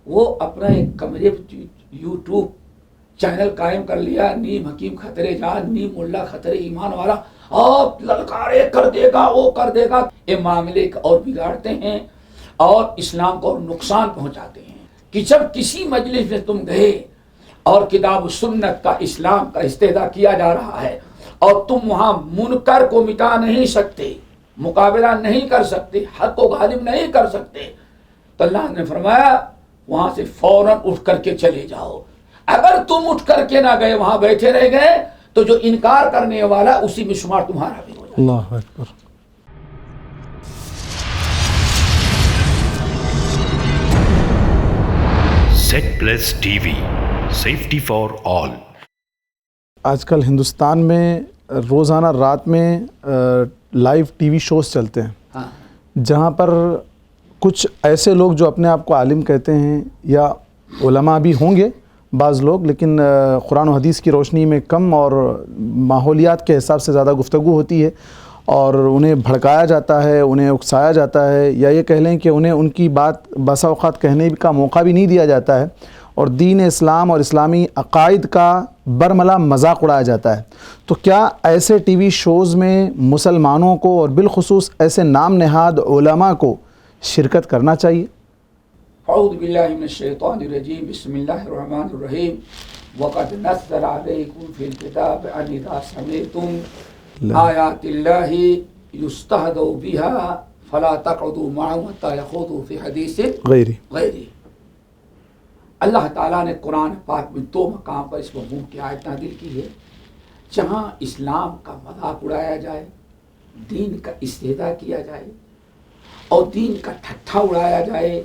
وہ اپنا ایک کمرے یوٹیوب چینل قائم کر لیا، نیم حکیم خطرے جان، نیم ملا خطرے ایمان والا، اور للکارے کر دے گا، وہ کر دے گا، یہ معاملے اور بگاڑتے ہیں اور اسلام کو نقصان پہنچاتے ہیں. کہ جب کسی مجلس میں تم گئے اور کتاب و سنت کا اسلام کا استحضاء کیا جا رہا ہے اور تم وہاں منکر کو مٹا نہیں سکتے، مقابلہ نہیں کر سکتے، حق کو غالب نہیں کر سکتے، تو اللہ نے فرمایا وہاں سے فوراً اٹھ کر کے چلے جاؤ. اگر تم اٹھ کر کے نہ گئے، وہاں بیٹھے رہ گئے، تو جو انکار کرنے والا اسی میں شمار تمہارا بھی ہو جائے. اللہ اکبر. Set plus T V, safety for all. آج کل ہندوستان میں روزانہ رات میں لائیو ٹی وی شوز چلتے ہیں جہاں پر کچھ ایسے لوگ جو اپنے آپ کو عالم کہتے ہیں یا علماء بھی ہوں گے بعض لوگ، لیکن قرآن و حدیث کی روشنی میں کم اور ماحولیات کے حساب سے زیادہ گفتگو ہوتی ہے اور انہیں بھڑکایا جاتا ہے، انہیں اکسایا جاتا ہے، یا یہ کہہ لیں کہ انہیں ان کی بات بسا اوقات کہنے کا موقع بھی نہیں دیا جاتا ہے اور دین اسلام اور اسلامی عقائد کا برملا مذاق اڑایا جاتا ہے. تو کیا ایسے ٹی وی شوز میں مسلمانوں کو اور بالخصوص ایسے نام نہاد علماء کو شرکت کرنا چاہیے؟ اعوذ باللہ من الشیطان الرجیم، بسم اللہ الرحمن الرحیم. وقد نزل علیکم فی الکتاب ان اذا سمعتم آیات اللہ یستہزأ بہا فلا تقعدوا معهم حتی یخوضوا فی حدیث غیرہ. اللہ تعالیٰ نے قرآن پاک میں 2 مقام پر اس مفہوم کی آیت نازل کی ہے جہاں اسلام کا مذاق اڑایا جائے، دین کا استہزاء کیا جائے اور دین کا ٹھٹھا اڑایا جائے،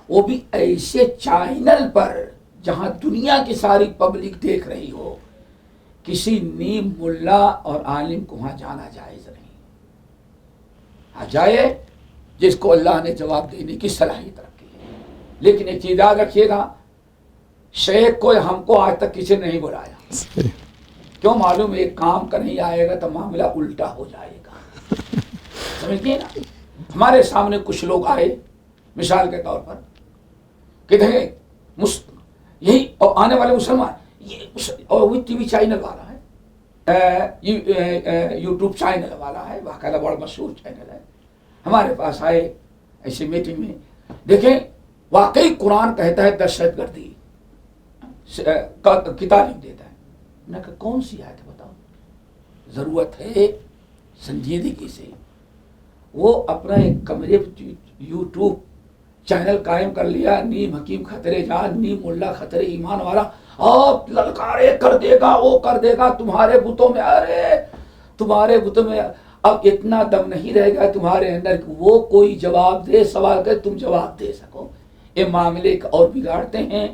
وہ بھی ایسے چینل پر جہاں دنیا کی ساری پبلک دیکھ رہی ہو. کسی نیم ملا اور عالم کو وہاں جانا جائز نہیں. جائے جس کو اللہ نے جواب دینے کی صلاحیت رکھی ہے. لیکن ایک چیز یاد رکھیے گا، شیخ کو ہم کو آج تک کسی نے نہیں بلایا. کیوں معلوم؟ ایک کام کا نہیں آئے گا تو معاملہ الٹا ہو جائے گا. سمجھتے نا؟ ہمارے سامنے کچھ لوگ آئے مثال کے طور پر کہ دیکھیں یہی اور آنے والے مسلمان اور وہ ٹی وی چینل والا ہے، یوٹیوب چینل والا ہے، باقاعدہ بڑا مشہور چینل ہے. ہمارے پاس آئے ایسی میٹنگ میں، دیکھیں واقعی قرآن کہتا ہے دہشت گردی کی تعلیم دیتا ہے. میں نے کہا کون سی آیت ہے بتاؤ؟ ضرورت ہے سنجیدگی سے. وہ اپنا ایک کمرے یوٹیوب چینل قائم کر لیا، نیم حکیم خطرے جان، نیم ملا خطرے ایمان والا، اور للکارے کر دے گا، وہ کر دے گا تمہارے بتوں میں. ارے تمہارے بتوں میں اب اتنا دم نہیں رہے گا تمہارے اندر کہ وہ کوئی جواب دے، سوال کرے تم جواب دے سکو. یہ معاملے اور بگاڑتے ہیں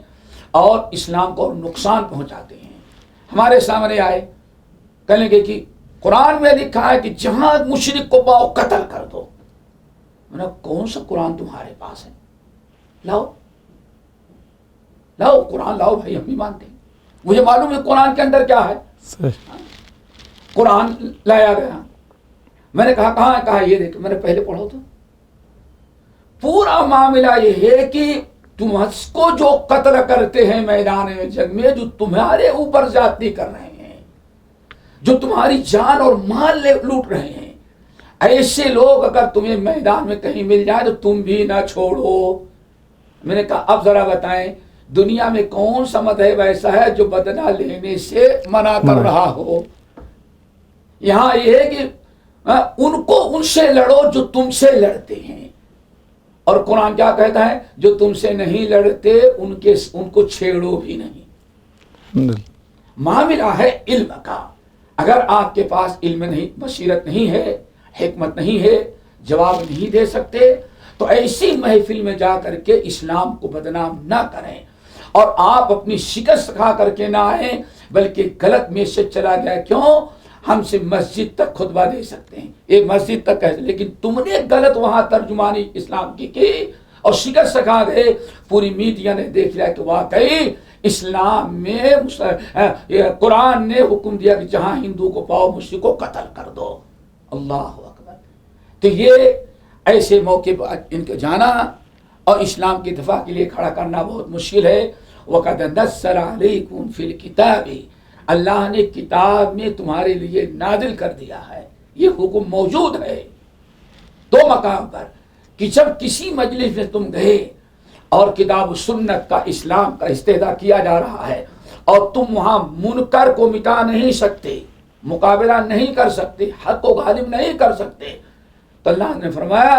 اور اسلام کو نقصان پہنچاتے ہیں. ہمارے سامنے آئے کہنے کے کہ قرآن میں لکھا ہے کہ جہاں مشرک کو پاؤ قتل کر دو. میں نے کون سا قرآن تمہارے پاس ہے؟ لاؤ لاؤ قرآن لاؤ بھائی، ہم بھی مانتے ہیں. مجھے معلوم ہے قرآن کے اندر کیا ہے. قرآن لایا گیا. میں نے کہا کہاں ہے؟ کہا یہ دیکھ. میں نے پہلے پڑھو تو پورا معاملہ یہ ہے کہ تم اس کو جو قتل کرتے ہیں میدان جنگ میں، جو تمہارے اوپر زیادتی کر رہے ہیں، جو تمہاری جان اور مال لوٹ رہے ہیں، ایسے لوگ اگر تمہیں میدان میں کہیں مل جائے تو تم بھی نہ چھوڑو. میں نے کہا اب ذرا بتائیں دنیا میں کون سا مذہب ایسا ہے جو بدلہ لینے سے منع کر رہا ہو؟ یہاں یہ ہے کہ ان سے لڑو جو تم سے لڑتے ہیں، اور قرآن کیا کہتا ہے؟ جو تم سے نہیں لڑتے ان کو چھیڑو بھی نہیں. معاملہ ہے علم کا. اگر آپ کے پاس علم نہیں، بصیرت نہیں ہے، حکمت نہیں ہے، جواب نہیں دے سکتے، تو ایسی محفل میں جا کر کے اسلام کو بدنام نہ کریں اور آپ اپنی شکست کھا کر کے نہ آئیں، بلکہ غلط میسج چلا گیا. کیوں؟ ہم سے مسجد تک خطبہ دے سکتے ہیں، ایک مسجد تک کہتے، لیکن تم نے غلط وہاں ترجمانی اسلام کی اور شکست کھا گئے. پوری میڈیا نے دیکھ لیا کہ واقعی اسلام میں قرآن نے حکم دیا کہ جہاں ہندو کو پاؤ مشرک کو قتل کر دو. اللہ اکبر. تو یہ ایسے موقع پر ان کو جانا اور اسلام کی دفاع کے لیے کھڑا کرنا بہت مشکل ہے. وَقَدْ نَزَّلَ عَلَيْكُمْ فِي الْكِتَابِ، اللہ نے کتاب میں تمہارے لیے نازل کر دیا ہے، یہ حکم موجود ہے 2 مقام پر کہ جب کسی مجلس میں تم گئے اور کتاب و سنت کا اسلام کا استحضاء کیا جا رہا ہے اور تم وہاں منکر کو مٹا نہیں سکتے، مقابلہ نہیں کر سکتے، حق کو غالب نہیں کر سکتے، تو اللہ نے فرمایا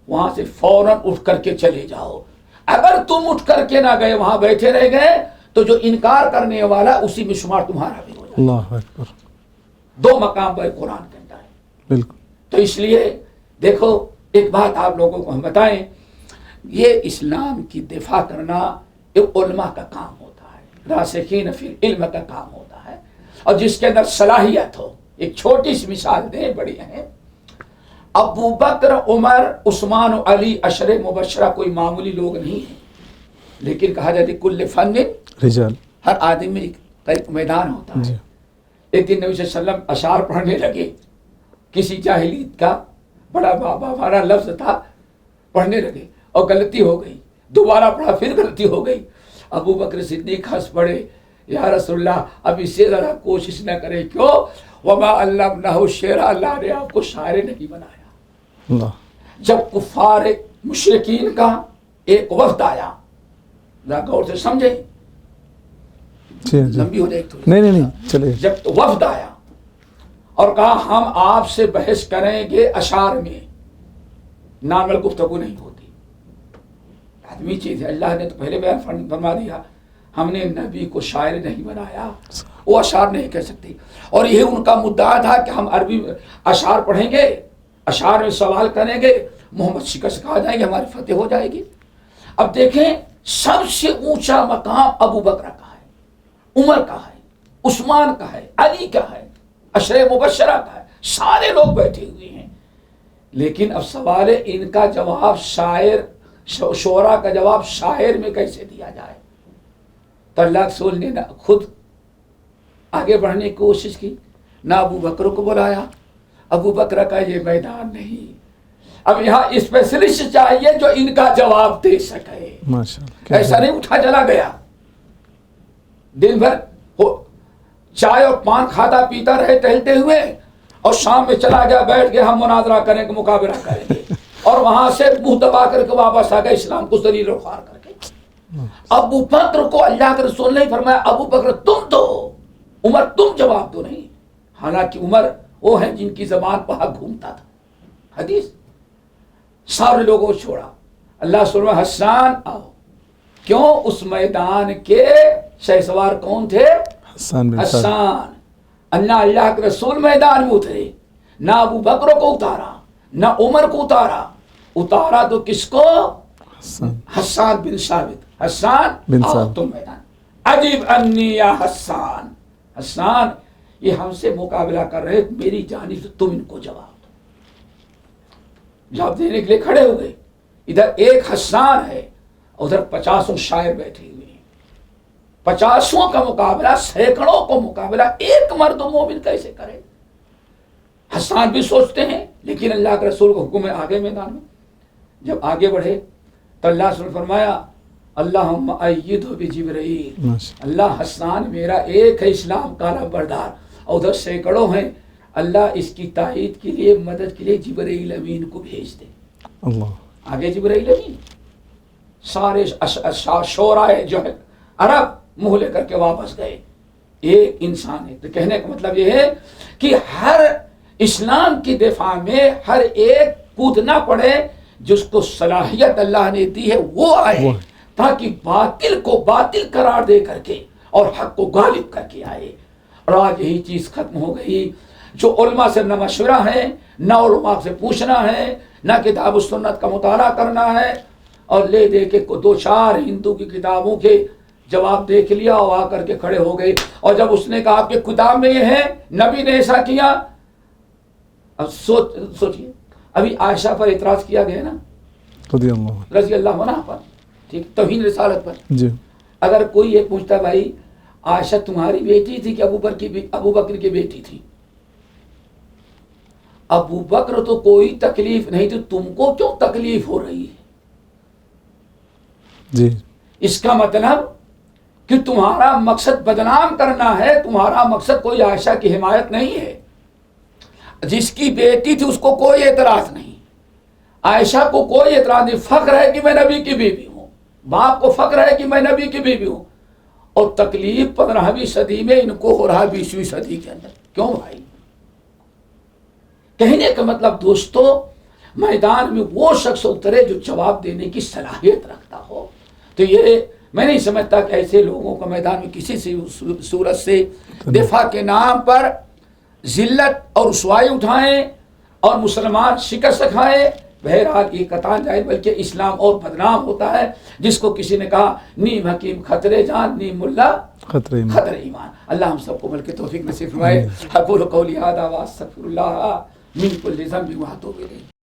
وہاں سے فوراً اٹھ کر کے چلے جاؤ. اگر تم اٹھ کر کے نہ گئے، وہاں بیٹھے رہ گئے، تو جو انکار کرنے والا اسی میں شمار تمہارا بھی ہو جائے. اللہ اکبر. 2 مقام پر قرآن کے اندر ہے. بالکل. تو اس لیے دیکھو ایک بات آپ لوگوں کو ہم بتائیں، یہ اسلام کی دفاع کرنا ایک علماء کا کام ہوتا ہے، راسخین فی علم کا کام ہوتا ہے، اور جس کے اندر صلاحیت ہو. ایک چھوٹی سی مثال دیں، بڑی ہیں. ابو بکر، عمر، عثمان و علی عشر مبشرہ کوئی معمولی لوگ نہیں ہیں، لیکن کہا جاتا ہے کل فن رجال، ہر ہر آدمی کا ایک میدان ہوتا ہے. ایک دن نبی صلی اللہ علیہ وسلم اشعار پڑھنے لگے، کسی جاہلیت کا بڑا بابا لفظ تھا، پڑھنے لگے اور غلطی ہو گئی، دوبارہ پڑھا پھر غلطی ہو گئی. ابو بکر صدیق ہنس پڑے، یا رسول اللہ اب اس سے ذرا کوشش نہ کرے. کیوں؟ وما علمناہ الشعر، اللہ نے آپ کو شاعر نہیں بنایا. اللہ. جب کفار مشرکین کا ایک وفد آیا، ذرا غور سے سمجھے، لمبی ہو جائے تو نہیں چلے. جب تو وفد آیا اور کہا ہم آپ سے بحث کریں گے اشعار میں، نارمل گفتگو نہیں ہوتی، آدمی چیز ہے. اللہ نے تو پہلے بیان فرما دیا، ہم نے نبی کو شاعر نہیں بنایا، وہ اشعار نہیں کہہ سکتے. اور یہ ان کا مدعا تھا کہ ہم عربی اشعار پڑھیں گے، اشعار میں سوال کریں گے، محمد شکست کھا جائیں گے، ہماری فتح ہو جائے گی. اب دیکھیں سب سے اونچا مقام ابو بکر کا ہے، عمر کا ہے، عثمان کا ہے، علی کا ہے، عشر مبشرہ کا ہے، سارے لوگ بیٹھے ہوئے ہیں. لیکن اب سوال ہے ان کا جواب شاعر، شعراء کا جواب شاعر میں کیسے دیا جائے؟ تو اللہ رسول نے خود آگے بڑھنے کی کوشش کی، نہ ابو بکر کو بلایا. ابو بکر کا یہ میدان نہیں. اب یہاں اسپیشلسٹ چاہیے جو ان کا جواب دے سکے. ایسا نہیں اٹھا چلا گیا، دن بھر چائے اور پان کھاتا پیتا رہے ٹہلتے ہوئے، اور شام میں چلا گیا بیٹھ کے ہم مناظرہ کریں گے، مقابلہ کریں گے، اور وہاں سے منہ دبا کر کے واپس آ گئے اسلام کو ذلیل و خوار کر کے. ابو بکر کو اللہ کے رسول نے فرمایا ابو بکر تم دو، عمر تم جواب دو نہیں. حالانکہ عمر وہ ہیں جن کی زبان پر حق گھومتا تھا. حدیث سارے لوگوں کو چھوڑا. اللہ سلم حسان آؤ. کیوں؟ اس میدان کے شہسوار کون تھے؟ حسان. اللہ کے رسول میدان میں اترے، نہ ابو بکر کو اتارا، نہ عمر کو اتارا تو کس کو؟ حسان بن ثابت. حسان آؤ تم میدان. عجیب انی یا حسان، حسان یہ ہم سے مقابلہ کر رہے، میری جانب سے تم ان کو جواب دو. جواب دینے کے لیے کھڑے ہو گئے. ادھر ایک حسان ہے، ادھر 50 شاعر بیٹھے ہوئے ہیں. 50 کا مقابلہ، سینکڑوں کو مقابلہ ایک مرد مومن کیسے کرے؟ حسان بھی سوچتے ہیں، لیکن اللہ کے رسول کو حکم ہے آگے میدان میں. جب آگے بڑھے تو اللہ نے فرمایا اللہم ایدہ بجبرائیل. اللہ حسان میرا ایک ہے اسلام کا نمبردار، اور ادھر سینکڑوں ہیں، اللہ اس کی تائید کے لیے، مدد کے لیے جبرائیل امین کو بھیج دے. اللہ آگے جبرائیل امین. سارے شعراء جو ہے عرب منہ لے کر کے واپس گئے. ایک انسان ہے. تو کہنے کا مطلب یہ ہے کہ ہر اسلام کی دفاع میں ہر ایک کودنا پڑے، جس کو صلاحیت اللہ نے دی ہے وہ آئے، تاکہ باطل کو باطل قرار دے کر کے اور حق کو غالب کر کے آئے. اور آج یہی چیز ختم ہو گئی. جو علماء سے نہ مشورہ ہے، نہ علماء سے پوچھنا ہے، نہ کتاب و سنت کا مطالعہ کرنا ہے، اور لے دے کے 2-4 ہندو کی کتابوں کے جواب دیکھ لیا اور آ کر کے کھڑے ہو گئے. اور جب اس نے کہا کہ کتاب میں یہ ہے، نبی نے ایسا کیا. اب سوچئے ابھی عائشہ پر اعتراض کیا گیا نا، رضی اللہ عنہا پر، ٹھیک، توہین رسالت پر. جی. اگر کوئی یہ پوچھتا بھائی عائشہ تمہاری بیٹی تھی کہ ابو بکر کی بیٹی تھی؟ ابو بکر تو کوئی تکلیف نہیں تھی، تم کو کیوں تکلیف ہو رہی ہے؟ جی اس کا مطلب کہ تمہارا مقصد بدنام کرنا ہے، تمہارا مقصد کوئی عائشہ کی حمایت نہیں ہے. جس کی بیٹی تھی اس کو کوئی اعتراض نہیں، عائشہ کو کوئی اعتراض نہیں. فخر ہے کہ میں نبی کی بیوی ہوں، باپ کو فخر ہے کہ میں نبی کی بیوی ہوں. اور تکلیف 15ویں صدی میں ان کو ہو رہا 20ویں صدی کے اندر. کیوں بھائی؟ کہنے کا مطلب دوستو، میدان میں وہ شخص اترے جو جواب دینے کی صلاحیت رکھتا ہو. تو یہ میں نہیں سمجھتا کہ ایسے لوگوں کو میدان میں کسی سے صورت سے دفاع کے نام پر ذلت اور رسوائی اٹھائیں اور مسلمان شکست کھائیں. بہرحال یہ قطعاً جائز، بلکہ اسلام اور بدنام ہوتا ہے. جس کو کسی نے کہا نیم حکیم خطرے جان، نیم ملا خطرے ایمان. اللہ ہم سب کو ملک توفیق نصیب فرمائے. اقول قولی ھذا واستغفر اللہ من کل ذنب واتوب الیہ.